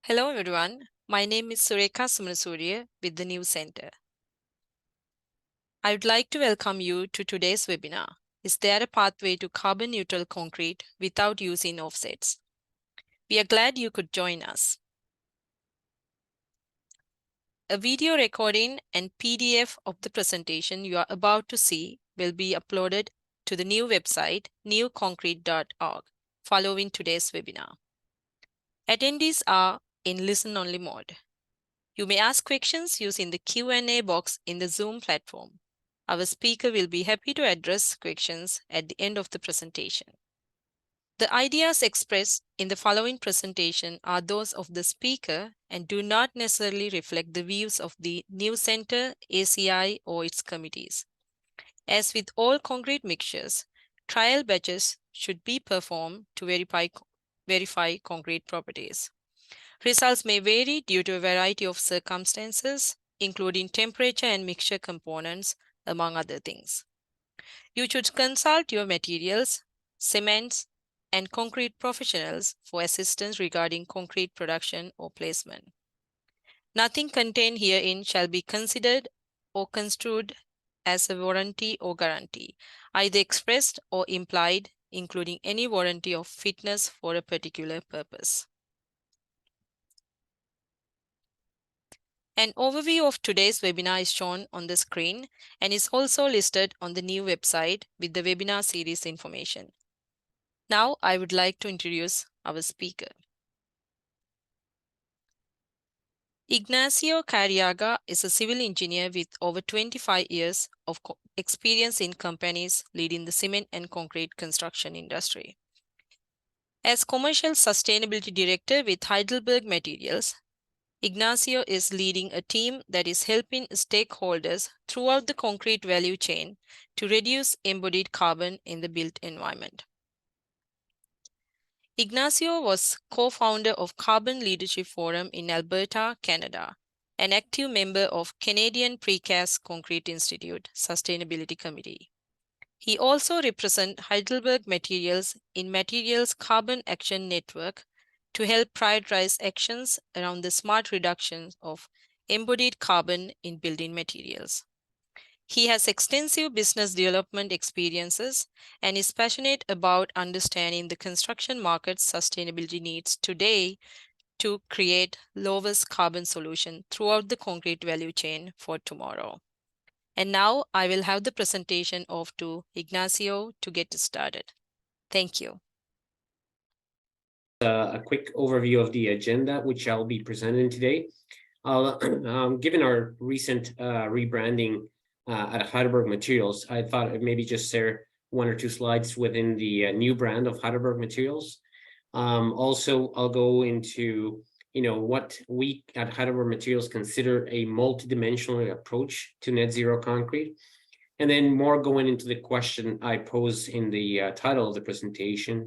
Hello everyone, my name is Surekha Sumanasuriya with the News Center. I would like to welcome you to today's webinar. Is there a pathway to carbon neutral concrete without using offsets? We are glad you could join us. A video recording and PDF of the presentation you are about to see will be uploaded to the new website newconcrete.org following today's webinar. Attendees are in listen-only mode. You may ask questions using the Q&A box in the Zoom platform. Our speaker will be happy to address questions at the end of the presentation. The ideas expressed in the following presentation are those of the speaker and do not necessarily reflect the views of the News Center, ACI, or its committees. As with all concrete mixtures, trial batches should be performed to verify concrete properties. Results may vary due to a variety of circumstances, including temperature and mixture components, among other things. You should consult your materials, cements, and concrete professionals for assistance regarding concrete production or placement. Nothing contained herein shall be considered or construed as a warranty or guarantee, either expressed or implied, including any warranty of fitness for a particular purpose. An overview of today's webinar is shown on the screen and is also listed on the new website with the webinar series information. Now, I would like to introduce our speaker. Ignacio Cariaga is a civil engineer with over 25 years of experience in companies leading the cement and concrete construction industry. As Commercial Sustainability Director with Heidelberg Materials, Ignacio is leading a team that is helping stakeholders throughout the concrete value chain to reduce embodied carbon in the built environment. Ignacio was co-founder of Carbon Leadership Forum in Alberta, Canada, an active member of Canadian Precast Concrete Institute Sustainability Committee. He also represents Heidelberg Materials in Materials Carbon Action Network to help prioritize actions around the smart reduction of embodied carbon in building materials. He has extensive business development experiences and is passionate about understanding the construction market's sustainability needs today to create lowest carbon solution throughout the concrete value chain for tomorrow. And now I will have the presentation off to Ignacio to get started. Thank you. A quick overview of the agenda, which I'll be presenting today. Given our recent rebranding at Heidelberg Materials, I thought I'd maybe just share one or two slides within the new brand of Heidelberg Materials. Also, I'll go into what we at Heidelberg Materials consider a multidimensional approach to net zero concrete, and then more going into the question I pose in the title of the presentation.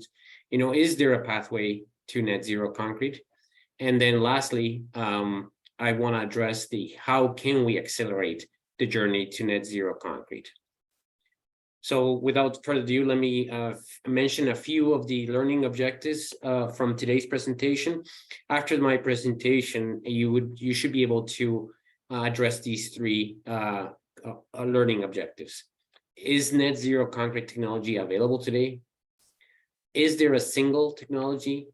Is there a pathway to net zero concrete? And then lastly, I want to address how can we accelerate the journey to net zero concrete. So without further ado, let me mention a few of the learning objectives from today's presentation. After my presentation, you should be able to address these three learning objectives. Is net zero concrete technology available today? Is there a single technology,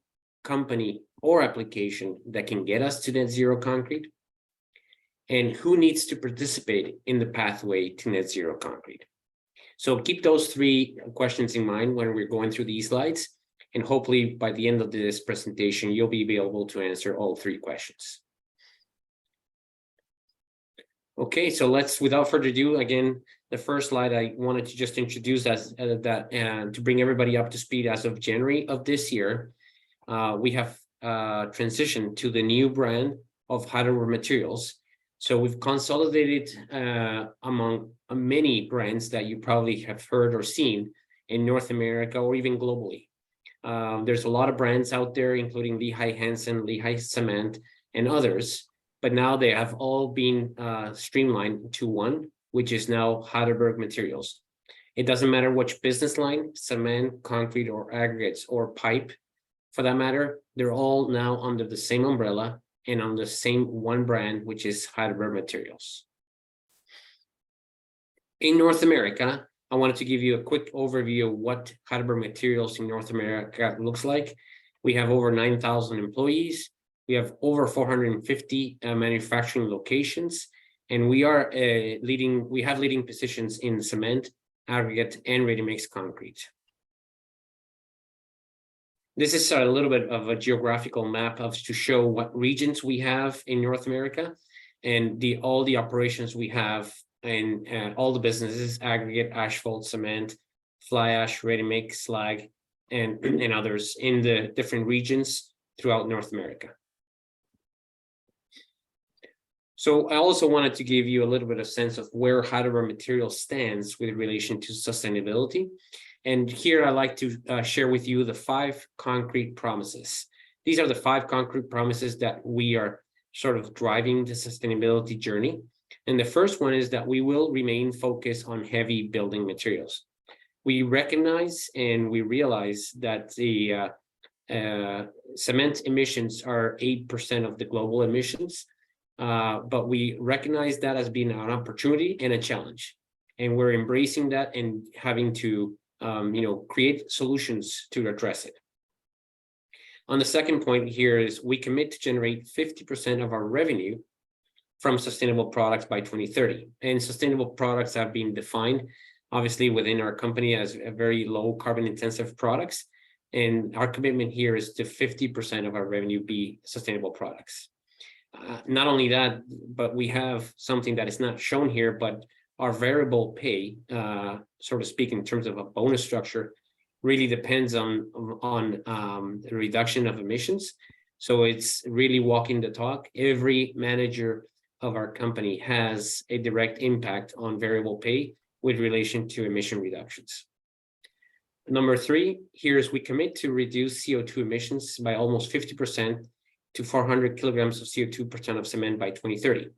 company, or application that can get us to net zero concrete? And who needs to participate in the pathway to net zero concrete? So keep those three questions in mind when we're going through these slides, and hopefully by the end of this presentation, you'll be able to answer all three questions. Okay, so without further ado, again, the first slide I wanted to just introduce to bring everybody up to speed. As of January of this year, we have transitioned to the new brand of Heidelberg Materials. So we've consolidated among many brands that you probably have heard or seen in North America or even globally. There's a lot of brands out there, including Lehigh Hansen, Lehigh Cement, and others. But now they have all been streamlined to one, which is now Heidelberg Materials. It doesn't matter which business line, cement, concrete, or aggregates, or pipe, for that matter, they're all now under the same umbrella and on the same one brand, which is Heidelberg Materials. In North America, I wanted to give you a quick overview of what Heidelberg Materials in North America looks like. We have over 9,000 employees. We have over 450 manufacturing locations, and we are we have leading positions in cement, aggregate, and ready-mix concrete. This is a little bit of a geographical map to show what regions we have in North America and all the operations we have and all the businesses: aggregate, asphalt, cement, fly ash, ready-mix, slag, and others in the different regions throughout North America. So I also wanted to give you a little bit of sense of where Heidelberg Materials stands with relation to sustainability. And here I'd like to share with you the 5 concrete promises. These are the 5 concrete promises that we are sort of driving the sustainability journey. And the first one is that we will remain focused on heavy building materials. We recognize and we realize that the cement emissions are 8% of the global emissions, but we recognize that as being an opportunity and a challenge. And we're embracing that and having to create solutions to address it. On the second point here is we commit to generate 50% of our revenue from sustainable products by 2030. And sustainable products have been defined, obviously, within our company as a very low carbon intensive products. And our commitment here is to 50% of our revenue be sustainable products. Not only that, but we have something that is not shown here, but our variable pay, so to speak, in terms of a bonus structure, really depends on the reduction of emissions. So it's really walking the talk. Every manager of our company has a direct impact on variable pay with relation to emission reductions. Number 3, here is we commit to reduce CO2 emissions by almost 50% to 400 kilograms of CO2 per ton of cement by 2030.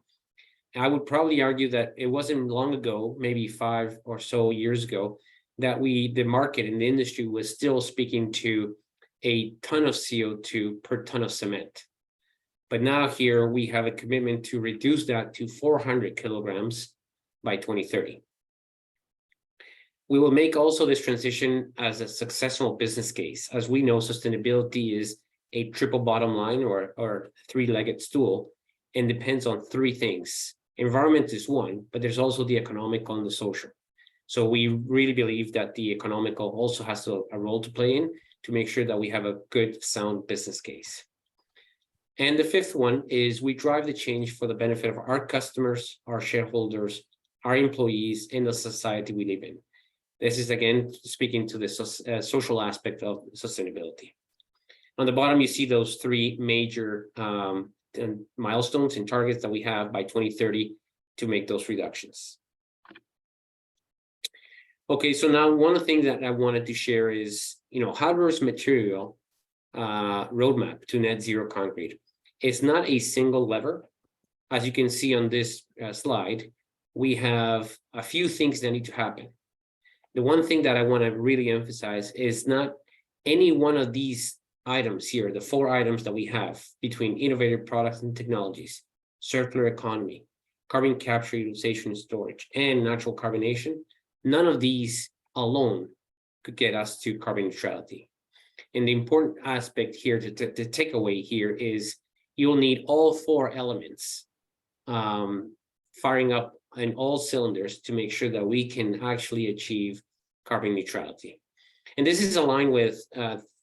I would probably argue that it wasn't long ago, maybe 5 or so years ago, that the market and the industry was still speaking to a ton of CO2 per ton of cement. But now here we have a commitment to reduce that to 400 kilograms by 2030. We will make also this transition as a successful business case. As we know, sustainability is a triple bottom line or 3-legged stool and depends on 3 things. Environment is one, but there's also the economical and the social. So we really believe that the economical also has a role to play in to make sure that we have a good, sound business case. And the 5th one is we drive the change for the benefit of our customers, our shareholders, our employees, and the society we live in. This is, again, speaking to the social aspect of sustainability. On the bottom, you see those 3 major milestones and targets that we have by 2030 to make those reductions. Okay, so now one of the things that I wanted to share is, Heidelberg's material roadmap to net zero concrete. It's not a single lever. As you can see on this slide, we have a few things that need to happen. The one thing that I want to really emphasize is not any one of these items here, the 4 items that we have between innovative products and technologies, circular economy, carbon capture, utilization, and storage, and natural carbonation. None of these alone could get us to carbon neutrality. And the important aspect here, the takeaway here is you'll need all 4 elements firing up in all cylinders to make sure that we can actually achieve carbon neutrality. And this is aligned with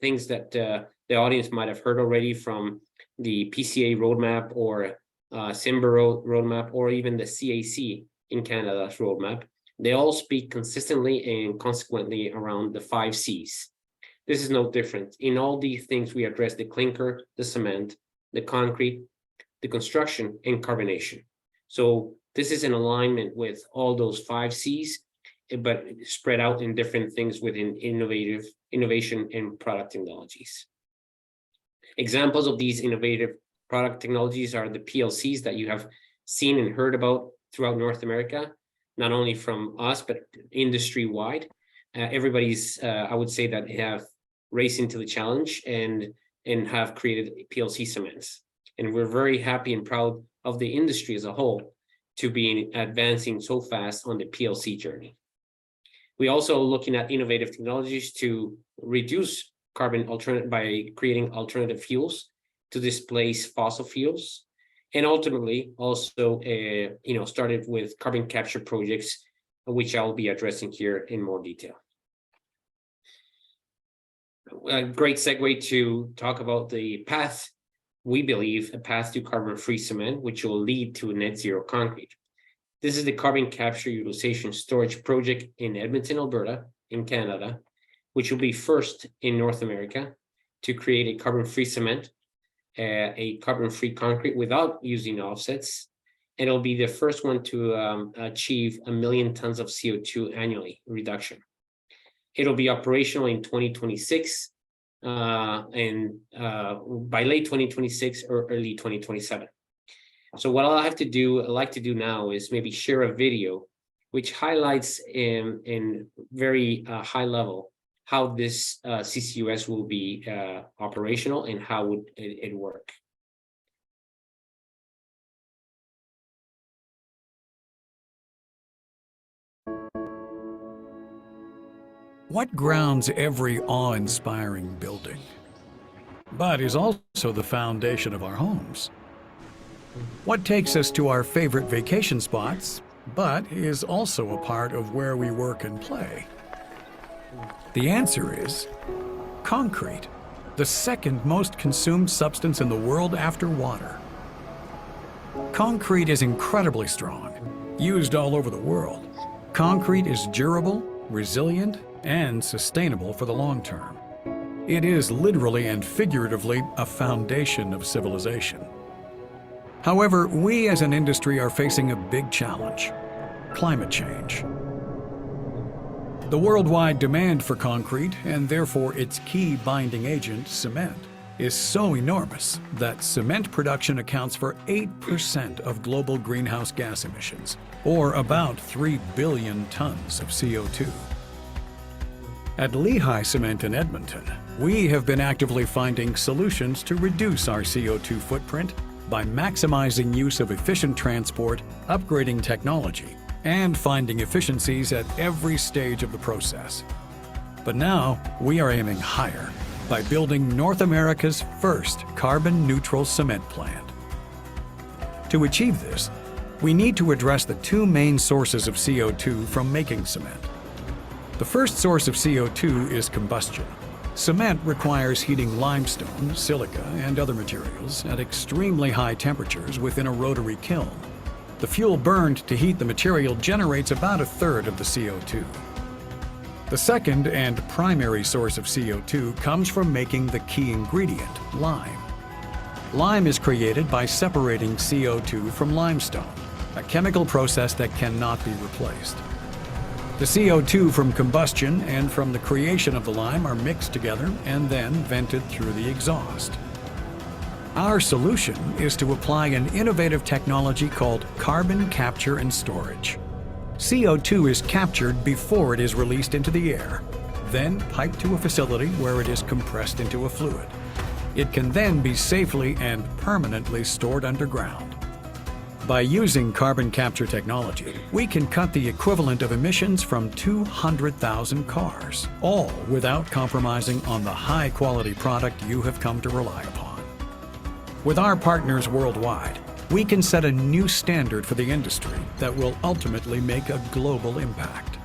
things that the audience might have heard already from the PCA roadmap or SIMBA roadmap, or even the CAC in Canada's roadmap. They all speak consistently and consequently around the 5 C's. This is no different. In all these things, we address the clinker, the cement, the concrete, the construction, and carbonation. So this is in alignment with all those 5 C's, but spread out in different things within innovation and product technologies. Examples of these innovative product technologies are the PLCs that you have seen and heard about throughout North America, not only from us, but industry-wide. Everybody's, I would say that they have raced into the challenge and and have created PLC cements. And we're very happy and proud of the industry as a whole to be advancing so fast on the PLC journey. We also looking at innovative technologies to reduce carbon by creating alternative fuels to displace fossil fuels, and ultimately also started with carbon capture projects, which I'll be addressing here in more detail. A great segue to talk about the path, we believe, a path to carbon-free cement, which will lead to net zero concrete. This is the carbon capture utilization storage project in Edmonton, Alberta, in Canada, which will be first in North America to create a carbon-free cement, a carbon-free concrete without using offsets. And it'll be the first one to achieve 1 million tons of CO2 annually reduction. It'll be operational in 2026 and by late 2026 or early 2027. So what I'd like to do now is maybe share a video which highlights in very high level how this CCUS will be operational and how would it work. What grounds every awe-inspiring building, but is also the foundation of our homes? What takes us to our favorite vacation spots, but is also a part of where we work and play? The answer is concrete, the second most consumed substance in the world after water. Concrete is incredibly strong, used all over the world. Concrete is durable, resilient, and sustainable for the long term. It is literally and figuratively a foundation of civilization. However, we as an industry are facing a big challenge: climate change. The worldwide demand for concrete, and therefore its key binding agent, cement, is so enormous that cement production accounts for 8% of global greenhouse gas emissions, or about 3 billion tons of CO2. At Lehigh Cement in Edmonton, we have been actively finding solutions to reduce our CO2 footprint by maximizing use of efficient transport, upgrading technology, and finding efficiencies at every stage of the process. But now, we are aiming higher by building North America's first carbon-neutral cement plant. To achieve this, we need to address the two main sources of CO2 from making cement. The first source of CO2 is combustion. Cement requires heating limestone, silica, and other materials at extremely high temperatures within a rotary kiln. The fuel burned to heat the material generates about a third of the CO2. The second and primary source of CO2 comes from making the key ingredient, lime. Lime is created by separating CO2 from limestone, a chemical process that cannot be replaced. The CO2 from combustion and from the creation of the lime are mixed together and then vented through the exhaust. Our solution is to apply an innovative technology called carbon capture and storage. CO2 is captured before it is released into the air, then piped to a facility where it is compressed into a fluid. It can then be safely and permanently stored underground. By using carbon capture technology, we can cut the equivalent of emissions from 200,000 cars, all without compromising on the high-quality product you have come to rely upon. With our partners worldwide, we can set a new standard for the industry that will ultimately make a global impact.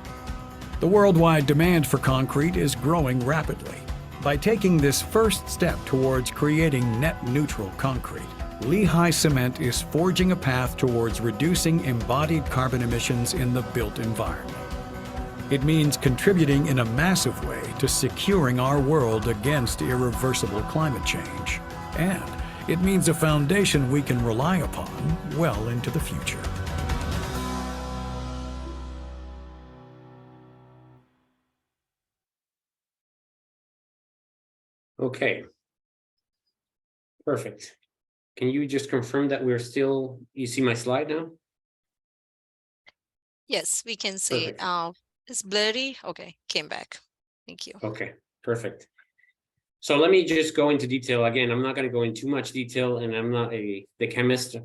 The worldwide demand for concrete is growing rapidly. By taking this first step towards creating net-neutral concrete, Lehigh Cement is forging a path towards reducing embodied carbon emissions in the built environment. It means contributing in a massive way to securing our world against irreversible climate change. And it means a foundation we can rely upon well into the future. Okay. Perfect. Can you just confirm that we're still, you see my slide now? Yes, we can see it. Perfect. It's blurry. Okay, came back. Thank you. Okay, perfect. So let me just go into detail. Again, I'm not going to go into too much detail, and I'm not the chemist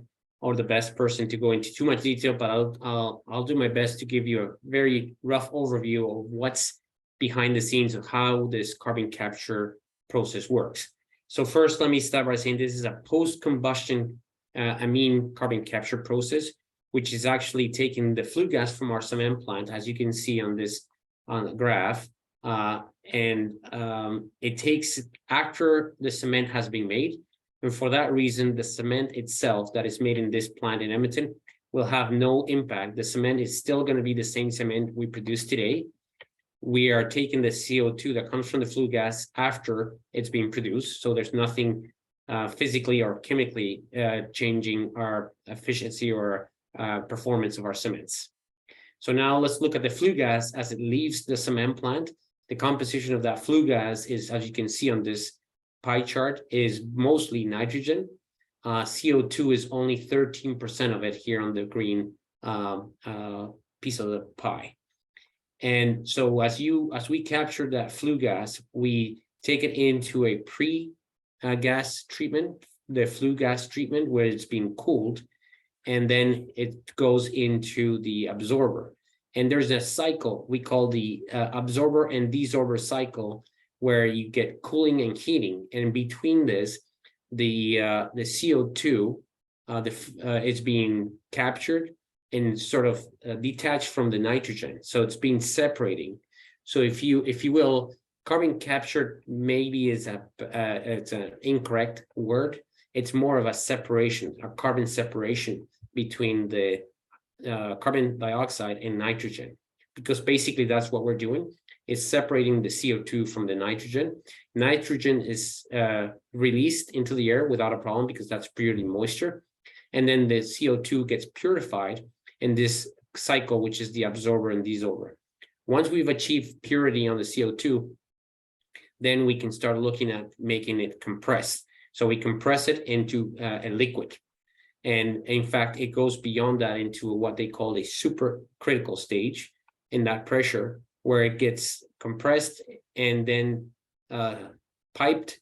or the best person to go into too much detail, but I'll do my best to give you a very rough overview of what's behind the scenes of how this carbon capture process works. So first, let me start by saying this is a post-combustion amine carbon capture process, which is actually taking the flue gas from our cement plant, as you can see on this on the graph. It takes after the cement has been made. And for that reason, the cement itself that is made in this plant in Edmonton will have no impact. The cement is still going to be the same cement we produce today. We are taking the CO2 that comes from the flue gas after it's being produced. So there's nothing physically or chemically changing our efficiency or performance of our cements. So now let's look at the flue gas as it leaves the cement plant. The composition of that flue gas is, as you can see on this pie chart, is mostly nitrogen. CO2 is only 13% of it here on the green piece of the pie. And so as we capture that flue gas, we take it into a pre-gas treatment, the flue gas treatment, where it's being cooled, and then it goes into the absorber. And there's a cycle we call the absorber and desorber cycle, where you get cooling and heating. And between this, the CO2 is being captured and sort of detached from the nitrogen. So it's being separating. So if you will, carbon capture maybe is it's an incorrect word. It's more of a separation, a carbon separation between the carbon dioxide and nitrogen, because basically that's what we're doing. It's separating the CO2 from the nitrogen. Nitrogen is released into the air without a problem because that's purely moisture. And then the CO2 gets purified in this cycle, which is the absorber and desorber. Once we've achieved purity on the CO2, then we can start looking at making it compressed. So we compress it into a liquid. And in fact, it goes beyond that into what they call a supercritical stage in that pressure, where it gets compressed and then piped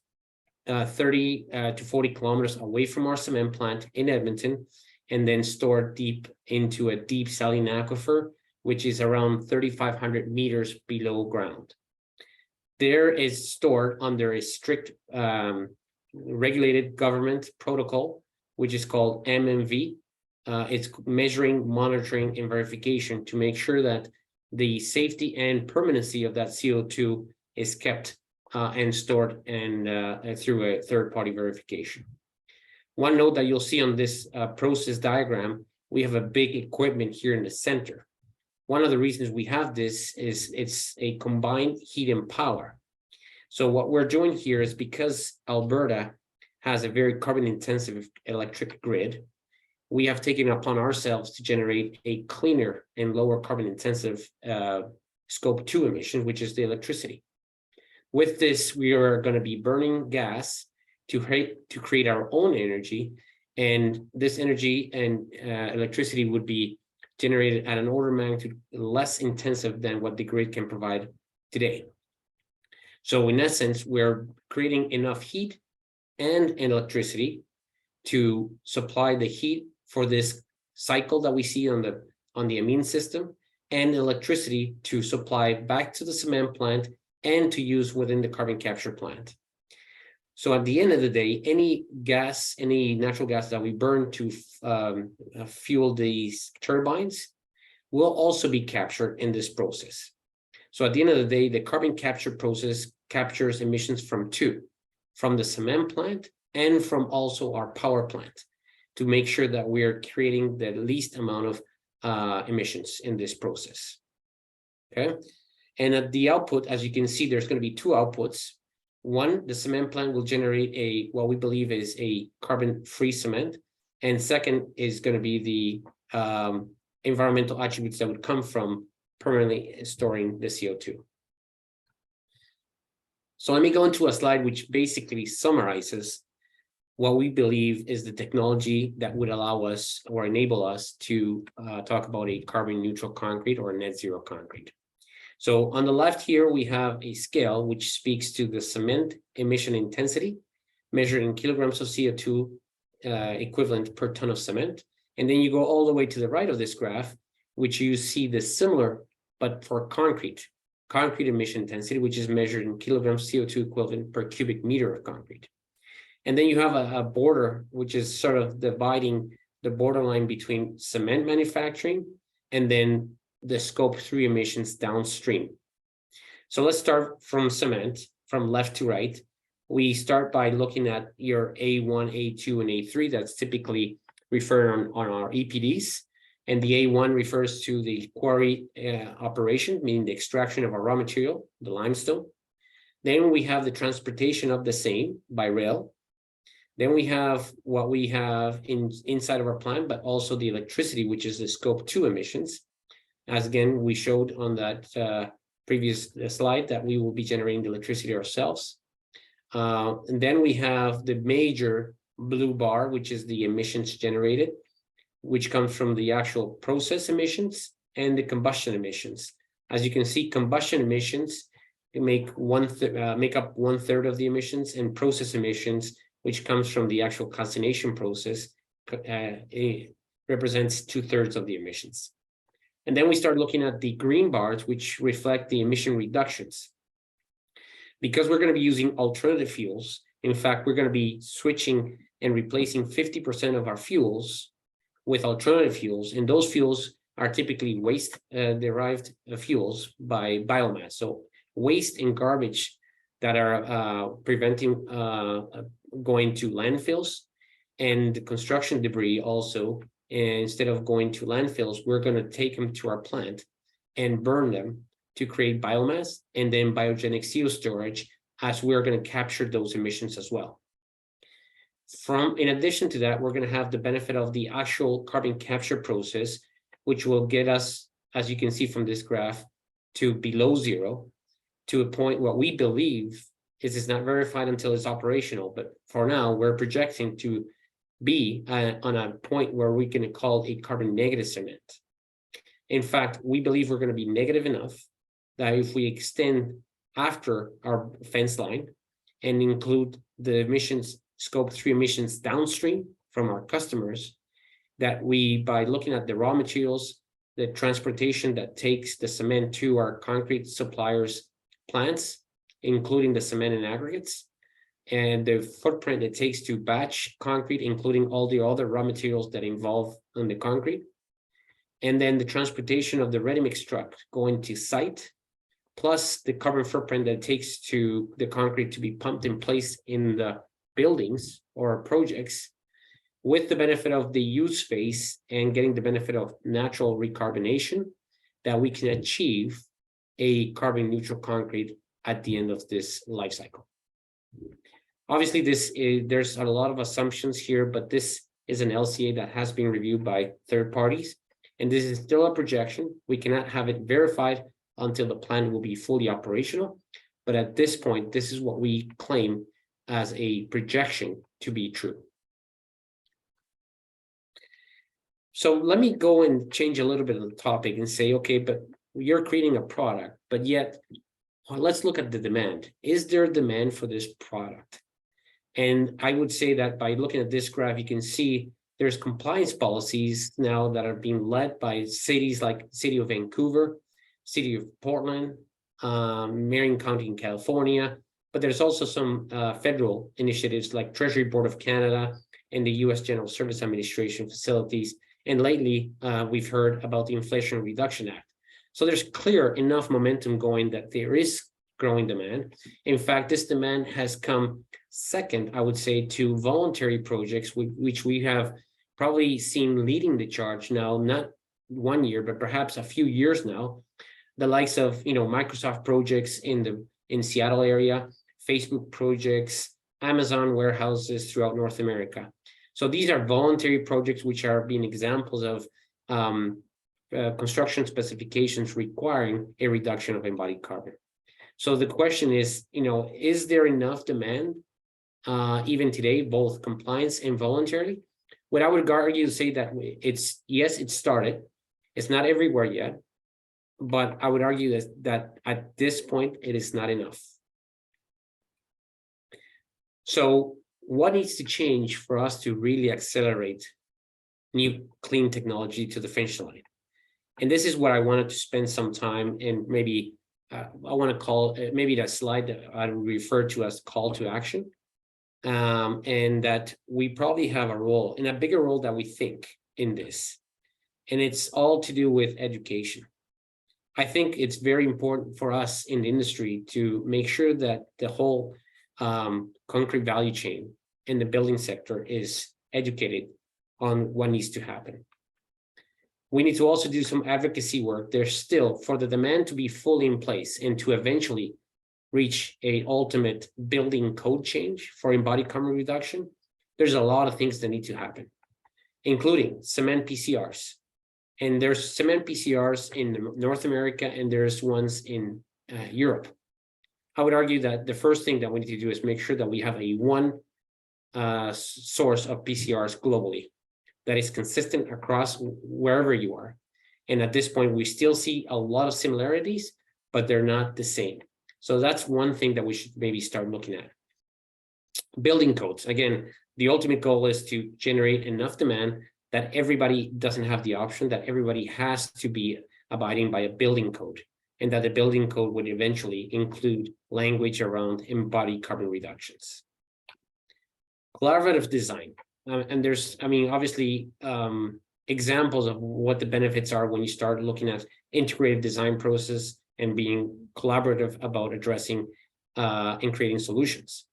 30 to 40 kilometers away from our cement plant in Edmonton, and then stored deep into a deep saline aquifer, which is around 3,500 meters below ground. There is stored under a strict regulated government protocol, which is called MMV. It's measuring, monitoring, and verification to make sure that the safety and permanency of that CO2 is kept and stored and through a third-party verification. One note that you'll see on this process diagram, we have a big equipment here in the center. One of the reasons we have this is it's a combined heat and power. So what we're doing here is, because Alberta has a very carbon-intensive electric grid, we have taken it upon ourselves to generate a cleaner and lower carbon-intensive scope 2 emission, which is the electricity. With this, we are going to be burning gas to create our own energy, and this energy and electricity would be generated at an order of magnitude less intensive than what the grid can provide today. So in essence, we're creating enough heat and electricity to supply the heat for this cycle that we see on the amine system, and electricity to supply back to the cement plant and to use within the carbon capture plant. So at the end of the day, any gas, any natural gas that we burn to fuel these turbines will also be captured in this process. So at the end of the day, the carbon capture process captures emissions from the cement plant and from also our power plant, to make sure that we are creating the least amount of emissions in this process. Okay. And at the output, as you can see, there's going to be two outputs. One, the cement plant will generate what we believe is a carbon-free cement. And second is going to be the environmental attributes that would come from permanently storing the CO2. So let me go into a slide which basically summarizes what we believe is the technology that would allow us or enable us to talk about a carbon neutral concrete or net zero concrete. So on the left here, we have a scale which speaks to the cement emission intensity measured in kilograms of CO2 equivalent per ton of cement. And then you go all the way to the right of this graph, which you see the similar, but for concrete emission intensity, which is measured in kilograms CO2 equivalent per cubic meter of concrete. And then you have a border, which is sort of dividing the borderline between cement manufacturing and then the scope 3 emissions downstream. So let's start from cement, from left to right. We start by looking at your A1, A2, and A3. That's typically referred on our EPDs. And the A1 refers to the quarry operation, meaning the extraction of our raw material, the limestone. Then we have the transportation of the same by rail. Then we have what we have inside of our plant, but also the electricity, which is the scope 2 emissions. As again, we showed on that previous slide that we will be generating the electricity ourselves. And then we have the major blue bar, which is the emissions generated, which comes from the actual process emissions and the combustion emissions. As you can see, combustion emissions make up 1/3 of the emissions, and process emissions, which comes from the actual calcination process, represents 2/3 of the emissions. And then we start looking at the green bars, which reflect the emission reductions. Because we're going to be using alternative fuels, in fact, we're going to be switching and replacing 50% of our fuels with alternative fuels, and those fuels are typically waste derived fuels by biomass. So waste and garbage that are preventing going to landfills, and construction debris also. And instead of going to landfills, we're going to take them to our plant and burn them to create biomass and then biogenic CO storage, as we're going to capture those emissions as well. In addition to that, we're going to have the benefit of the actual carbon capture process, which will get us, as you can see from this graph, to below zero, to a point what we believe is not verified until it's operational. But for now, we're projecting to be on a point where we can call a carbon negative cement. In fact, we believe we're going to be negative enough that if we extend after our fence line and include the emissions, scope 3 emissions downstream from our customers, that we, by looking at the raw materials, the transportation that takes the cement to our concrete suppliers' plants, including the cement and aggregates, and the footprint it takes to batch concrete, including all the other raw materials that involve in the concrete, and then the transportation of the ready-mix truck going to site, plus the carbon footprint that it takes to the concrete to be pumped in place in the buildings or projects, with the benefit of the use phase and getting the benefit of natural recarbonation, that we can achieve a carbon neutral concrete at the end of this life cycle. Obviously, there's a lot of assumptions here, but this is an LCA that has been reviewed by third parties, and this is still a projection. We cannot have it verified until the plant will be fully operational, but at this point, this is what we claim as a projection to be true. So let me go and change a little bit of the topic and say, okay, but you're creating a product, but yet, well, let's look at the demand. Is there demand for this product? And I would say that by looking at this graph, you can see there's compliance policies now that are being led by cities like City of Vancouver, City of Portland, Marion County in California, but there's also some federal initiatives like Treasury Board of Canada and the U.S. General Service Administration facilities. And lately, we've heard about the Inflation Reduction Act. So there's clear enough momentum going that there is growing demand. In fact, this demand has come second, I would say, to voluntary projects, which we have probably seen leading the charge now, not 1 year, but perhaps a few years now. The likes of, Microsoft projects in Seattle area, Facebook projects, Amazon warehouses throughout North America. So these are voluntary projects which are being examples of construction specifications requiring a reduction of embodied carbon. So the question is, is there enough demand even today, both compliance and voluntarily? What I would argue to say that yes, it started. It's not everywhere yet. but I would argue that at this point, it is not enough. So what needs to change for us to really accelerate new clean technology to the finish line? And this is what I wanted to spend some time in. Maybe I want to call maybe that slide that I refer to as call to action. And that we probably have a role, in a bigger role that we think in this. And it's all to do with education. I think it's very important for us in the industry to make sure that the whole concrete value chain in the building sector is educated on what needs to happen. We need to also do some advocacy work. There's still, for the demand to be fully in place and to eventually reach a ultimate building code change for embodied carbon reduction, there's a lot of things that need to happen, including cement PCRs. And there's cement PCRs in North America, and there's ones in Europe. I would argue that the first thing that we need to do is make sure that we have a one source of PCRs globally that is consistent across wherever you are. And at this point, we still see a lot of similarities, but they're not the same. So that's one thing that we should maybe start looking at. Building codes. Again, the ultimate goal is to generate enough demand that everybody doesn't have the option, that everybody has to be abiding by a building code, and that the building code would eventually include language around embodied carbon reductions. Collaborative design. And there's, I mean, obviously, examples of what the benefits are when you start looking at integrated design process and being collaborative about addressing and creating solutions.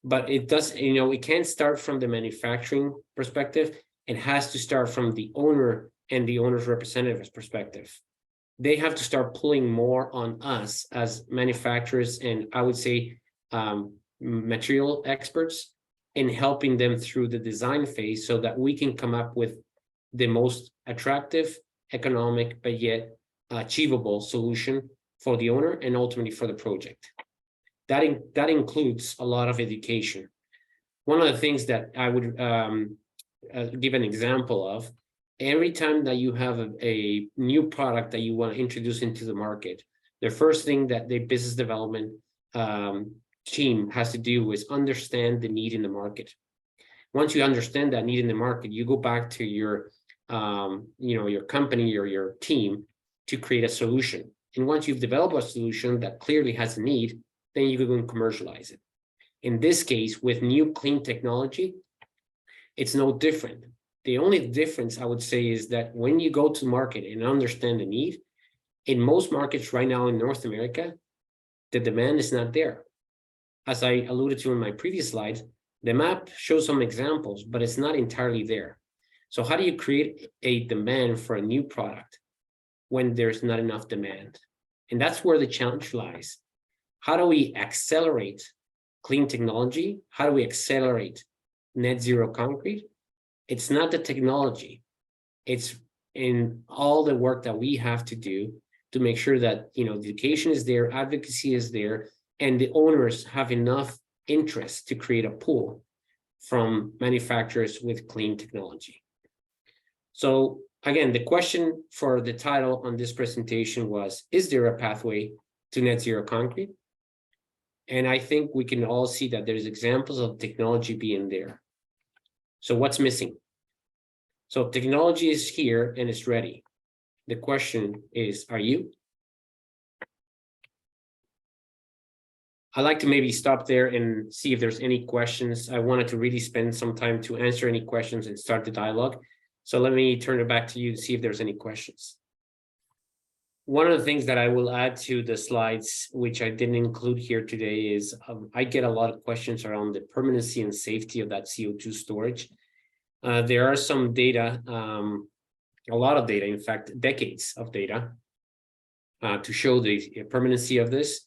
But it does, you know, it can't start from the manufacturing perspective. It has to start from the owner and the owner's representative's perspective. They have to start pulling more on us as manufacturers, and I would say material experts, in helping them through the design phase so that we can come up with the most attractive, economic, but yet achievable solution for the owner and ultimately for the project. That includes a lot of education. One of the things that I would give an example of, every time that you have a new product that you want to introduce into the market, the first thing that the business development team has to do is understand the need in the market. Once you understand that need in the market, you go back to your your company or your team to create a solution. And once you've developed a solution that clearly has a need, then you can commercialize it. In this case, with new clean technology, it's no different. The only difference I would say is that when you go to market and understand the need, in most markets right now in North America, the demand is not there. As I alluded to in my previous slides, the map shows some examples, but it's not entirely there. So how do you create a demand for a new product when there's not enough demand? And that's where the challenge lies. How do we accelerate clean technology? How do we accelerate net zero concrete? It's not the technology. It's in all the work that we have to do to make sure that, the education is there, advocacy is there, and the owners have enough interest to create a pool from manufacturers with clean technology. So again, the question for the title on this presentation was, is there a pathway to net zero concrete? And I think we can all see that there's examples of technology being there. So what's missing? So technology is here and it's ready. The question is, are you? I'd like to maybe stop there and see if there's any questions. I wanted to really spend some time to answer any questions and start the dialogue. So let me turn it back to you to see if there's any questions. One of the things that I will add to the slides, which I didn't include here today, is I get a lot of questions around the permanency and safety of that CO2 storage. There are some data, a lot of data, in fact, decades of data to show the permanency of this.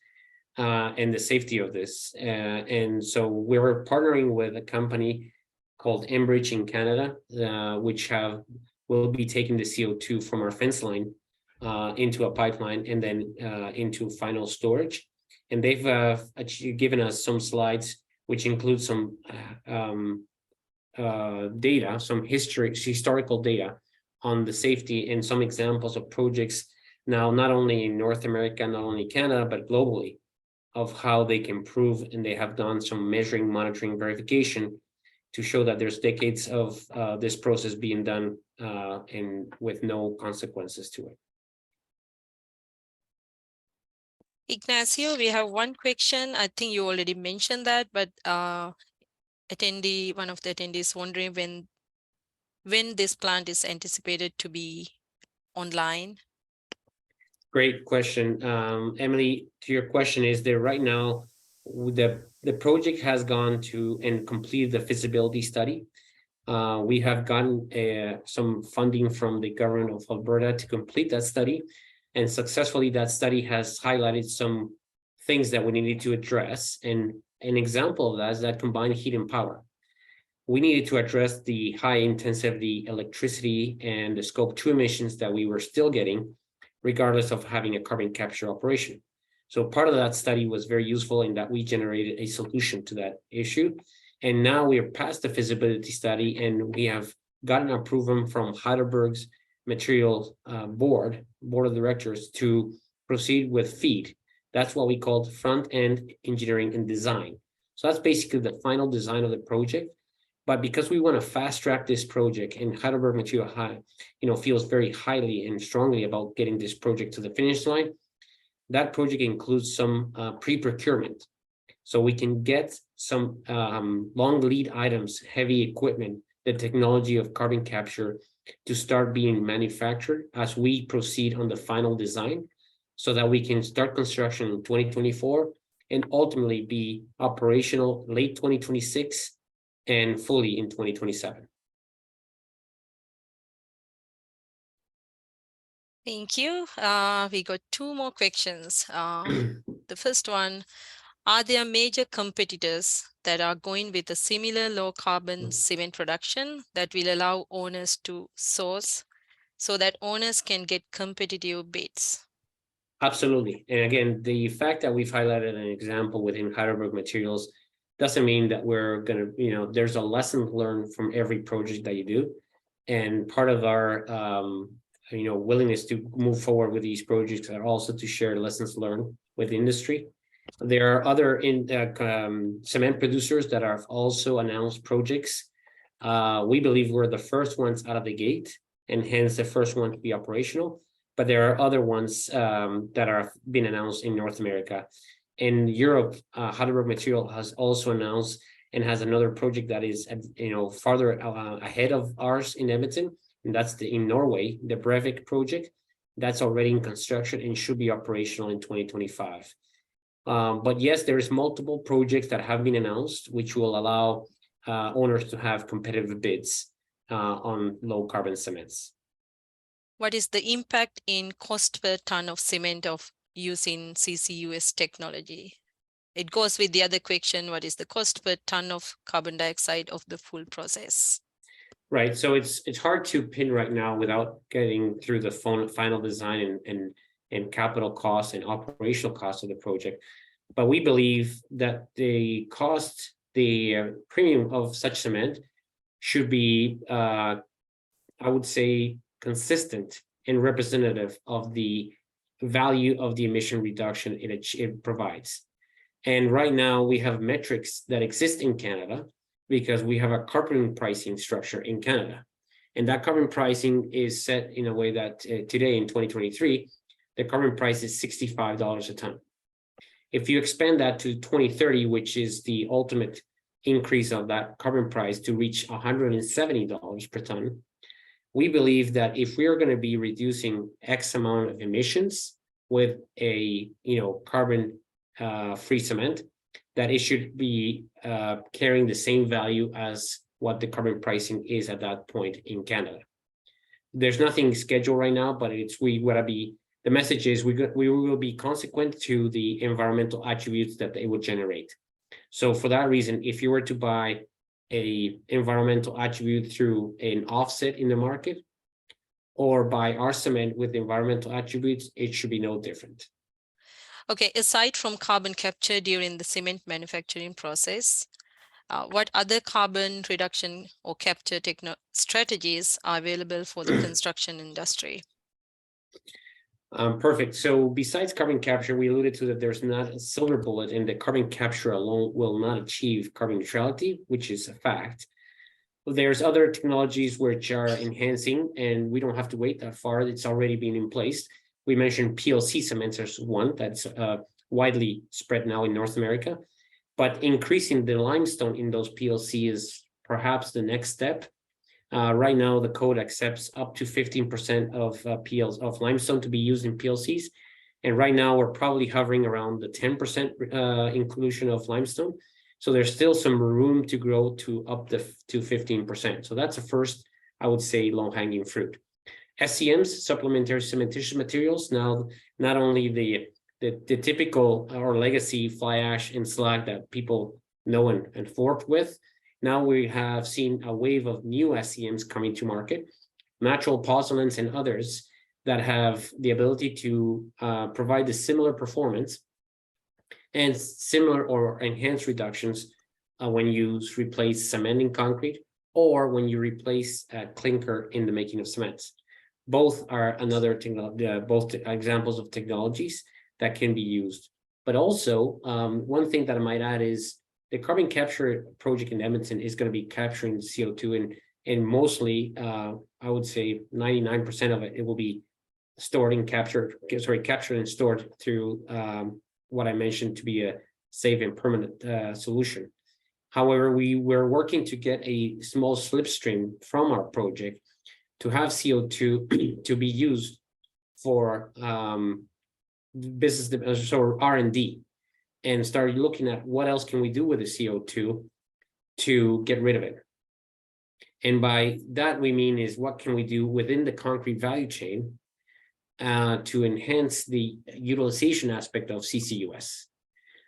And the safety of this. And so we're partnering with a company called Enbridge in Canada, which will be taking the CO2 from our fence line into a pipeline and then into final storage. And they've given us some slides, which include some data, some historical data on the safety and some examples of projects now, not only in North America, not only Canada, but globally, of how they can prove, and they have done some measuring, monitoring, verification to show that there's decades of this process being done and with no consequences to it. Ignacio, we have one question. I think you already mentioned that, but one of the attendees wondering when this plant is anticipated to be online. Great question. Emily, to your question, is there right now, the project has gone to and completed the feasibility study. We have gotten some funding from the government of Alberta to complete that study. And successfully, that study has highlighted some things that we needed to address. And an example of that is that combined heat and power. We needed to address the high intensity electricity and the scope 2 emissions that we were still getting, regardless of having a carbon capture operation. So part of that study was very useful in that we generated a solution to that issue. And now we are past the feasibility study, and we have gotten approval from Heidelberg's Materials board of directors to proceed with FEED. That's what we call front-end engineering and design. So that's basically the final design of the project. But because we want to fast track this project, and Heidelberg Materials feels very highly and strongly about getting this project to the finish line, that project includes some pre-procurement. So we can get some long lead items, heavy equipment, the technology of carbon capture to start being manufactured as we proceed on the final design, so that we can start construction in 2024 and ultimately be operational late 2026 and fully in 2027. Thank you. We got two more questions. The first one, are there major competitors that are going with a similar low carbon cement production that will allow owners to source so that owners can get competitive bids? Absolutely. And again, the fact that we've highlighted an example within Heidelberg Materials doesn't mean that we're going to, there's a lesson learned from every project that you do. And part of our, willingness to move forward with these projects are also to share lessons learned with industry. There are other cement producers that have also announced projects. We believe we're the first ones out of the gate, and hence the first one to be operational. But there are other ones that are being announced in North America. In Europe, Heidelberg Materials has also announced and has another project that is, farther ahead of ours in Edmonton, and that's in Norway, the Brevik project. That's already in construction and should be operational in 2025. But yes, there's multiple projects that have been announced, which will allow owners to have competitive bids on low carbon cements. What is the impact in cost per ton of cement of using CCUS technology? It goes with the other question, what is the cost per ton of carbon dioxide of the full process? Right, so it's hard to pin right now without getting through the final design and capital costs and operational costs of the project. But we believe that the premium of such cement should be, I would say, consistent and representative of the value of the emission reduction it provides. And right now we have metrics that exist in Canada because we have a carbon pricing structure in Canada. And that carbon pricing is set in a way that today in 2023, the carbon price is $65 a ton. If you expand that to 2030, which is the ultimate increase of that carbon price to reach $170 per ton, we believe that if we are going to be reducing X amount of emissions with a carbon free cement, that it should be carrying the same value as what the carbon pricing is at that point in Canada. There's nothing scheduled right now, but the message is we will be consequent to the environmental attributes that they would generate. So for that reason, if you were to buy a environmental attribute through an offset in the market, or buy our cement with environmental attributes, it should be no different. Okay, aside from carbon capture during the cement manufacturing process, what other carbon reduction or capture strategies are available for the construction industry? Perfect. So besides carbon capture, we alluded to that there's not a silver bullet, and that carbon capture alone will not achieve carbon neutrality, which is a fact. There's other technologies which are enhancing, and we don't have to wait that far. It's already been in place. We mentioned PLC cements as one that's widely spread now in North America, but increasing the limestone in those PLC is perhaps the next step. Right now, the code accepts up to 15% of limestone to be used in PLCs. And right now, we're probably hovering around the 10% inclusion of limestone. So there's still some room to grow to up to 15%. So that's the first, I would say, low-hanging fruit. SCMs, supplementary cementitious materials. Now, not only the typical or legacy fly ash and slag that people know and fork with. Now we have seen a wave of new SCMs coming to market, natural pozzolans and others that have the ability to provide the similar performance and similar or enhanced reductions when you replace cement in concrete or when you replace clinker in the making of cements. Both are both examples of technologies that can be used. But also, one thing that I might add is the carbon capture project in Edmonton is going to be capturing CO2, and mostly, I would say 99% of it will be stored and captured and stored through what I mentioned to be a safe and permanent solution. However, we were working to get a small slipstream from our project to have CO2 to be used for business or R&D, and started looking at what else can we do with the CO2 to get rid of it. And by that we mean is what can we do within the concrete value chain to enhance the utilization aspect of CCUS.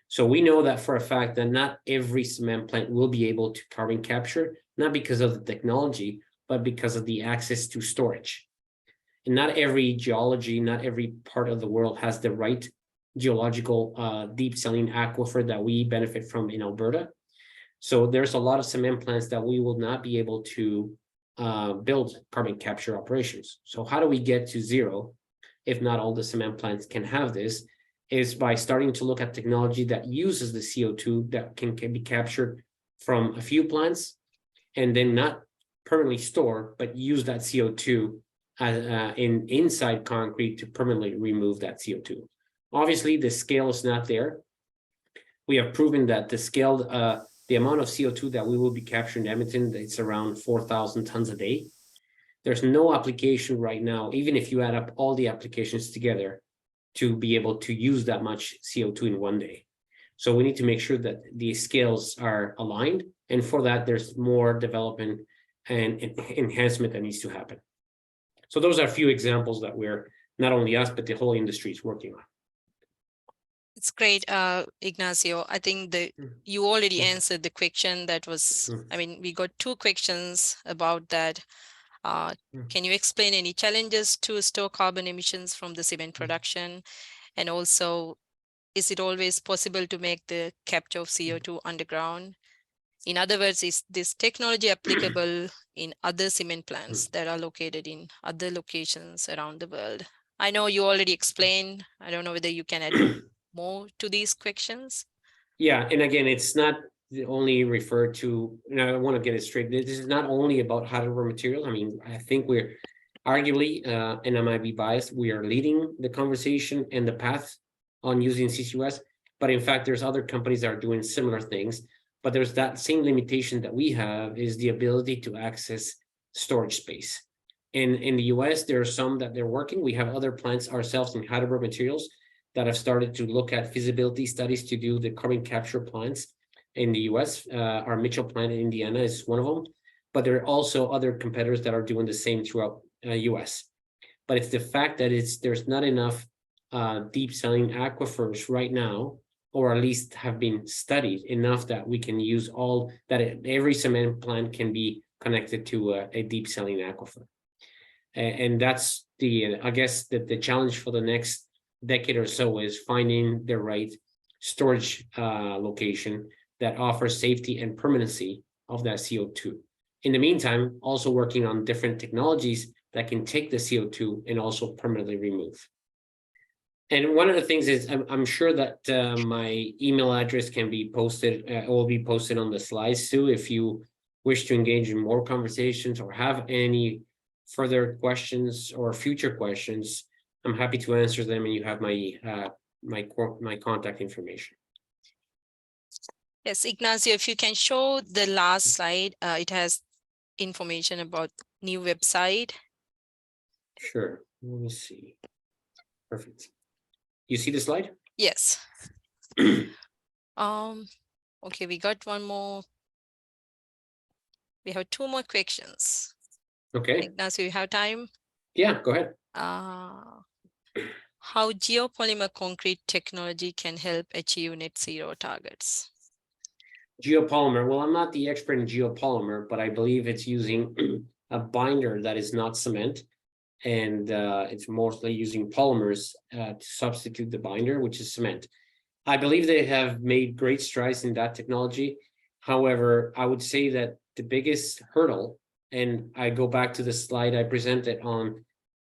So we know that for a fact that not every cement plant will be able to carbon capture, not because of the technology, but because of the access to storage. And not every geology, not every part of the world has the right geological deep saline aquifer that we benefit from in Alberta. So there's a lot of cement plants that we will not be able to build carbon capture operations. So how do we get to zero if not all the cement plants can have this? Is by starting to look at technology that uses the CO2 that can be captured from a few plants and then not permanently store, but use that CO2 inside concrete to permanently remove that CO2. Obviously, the scale is not there. We have proven that the amount of CO2 that we will be capturing in Edmonton, it's around 4,000 tons a day. There's no application right now, even if you add up all the applications together, to be able to use that much CO2 in one day. So we need to make sure that the scales are aligned. And for that, there's more development and enhancement that needs to happen. So those are a few examples that we're, not only us, but the whole industry is working on. It's great, Ignacio. I think you already answered the question that was, I mean, we got two questions about that. Can you explain any challenges to store carbon emissions from the cement production? And also, is it always possible to make the capture of CO2 underground? In other words, is this technology applicable in other cement plants that are located in other locations around the world? I know you already explained. I don't know whether you can add more to these questions. Yeah, and again, it's not only referred to, and I want to get it straight. This is not only about Heidelberg Materials. I mean, I think we're arguably, and I might be biased, we are leading the conversation and the path on using CCUS. But in fact, there's other companies that are doing similar things. But there's that same limitation that we have is the ability to access storage space. In the US, there are some that they're working. We have other plants ourselves in Heidelberg Materials that have started to look at feasibility studies to do the carbon capture plants in the US. Our Mitchell plant in Indiana is one of them, but there are also other competitors that are doing the same throughout US. But it's the fact that there's not enough deep saline aquifers right now, or at least have been studied enough that we can use all that. Every cement plant can be connected to a deep saline aquifer. And that's I guess that the challenge for the next decade or so is finding the right storage location that offers safety and permanency of that CO2. In the meantime, also working on different technologies that can take the CO2 and also permanently remove. And one of the things is I'm sure that my email address can be posted, will be posted on the slides too. If you wish to engage in more conversations or have any further questions or future questions, I'm happy to answer them, and you have my contact information. Yes, Ignacio, if you can show the last slide, it has information about new website. Sure. Let me see. Perfect. You see the slide? Yes. Okay, we got one more. We have two more questions. Okay. Ignacio, you have time? Yeah, go ahead. How geopolymer concrete technology can help achieve net zero targets? Geopolymer. Well, I'm not the expert in geopolymer, but I believe it's using a binder that is not cement. And it's mostly using polymers to substitute the binder, which is cement. I believe they have made great strides in that technology. However, I would say that the biggest hurdle, and I go back to the slide I presented on,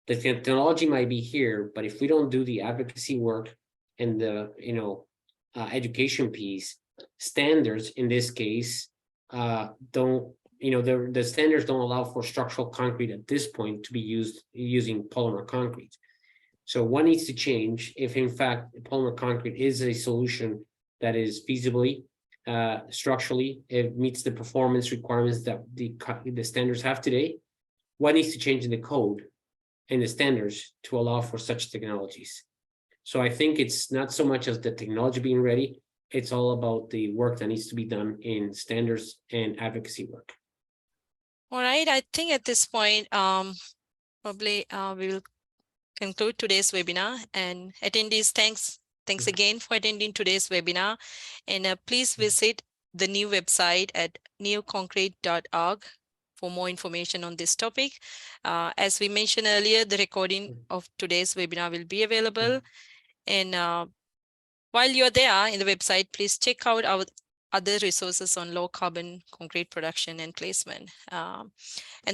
the technology might be here, but if we don't do the advocacy work and the education piece, standards in this case don't, the standards don't allow for structural concrete at this point to be used using polymer concrete. So what needs to change if in fact polymer concrete is a solution that is feasibly structurally, it meets the performance requirements that the standards have today? What needs to change in the code and the standards to allow for such technologies? So I think it's not so much as the technology being ready, it's all about the work that needs to be done in standards and advocacy work. All right, I think at this point, probably we will conclude today's webinar. And attendees, thanks again for attending today's webinar. And please visit the new website at neoconcrete.org for more information on this topic. As we mentioned earlier, the recording of today's webinar will be available. And while you're there in the website, please check out our other resources on low carbon concrete production and placement. And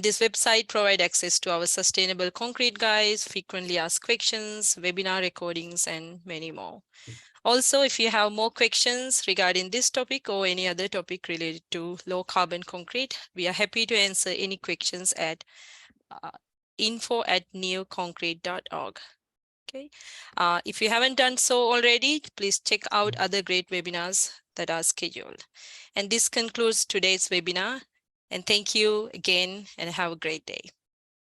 this website provides access to our sustainable concrete guides, frequently asked questions, webinar recordings, and many more. Also, if you have more questions regarding this topic or any other topic related to low carbon concrete, we are happy to answer any questions at info@neoconcrete.org. Okay. If you haven't done so already, please check out other great webinars that are scheduled. And this concludes today's webinar. And thank you again, and have a great day.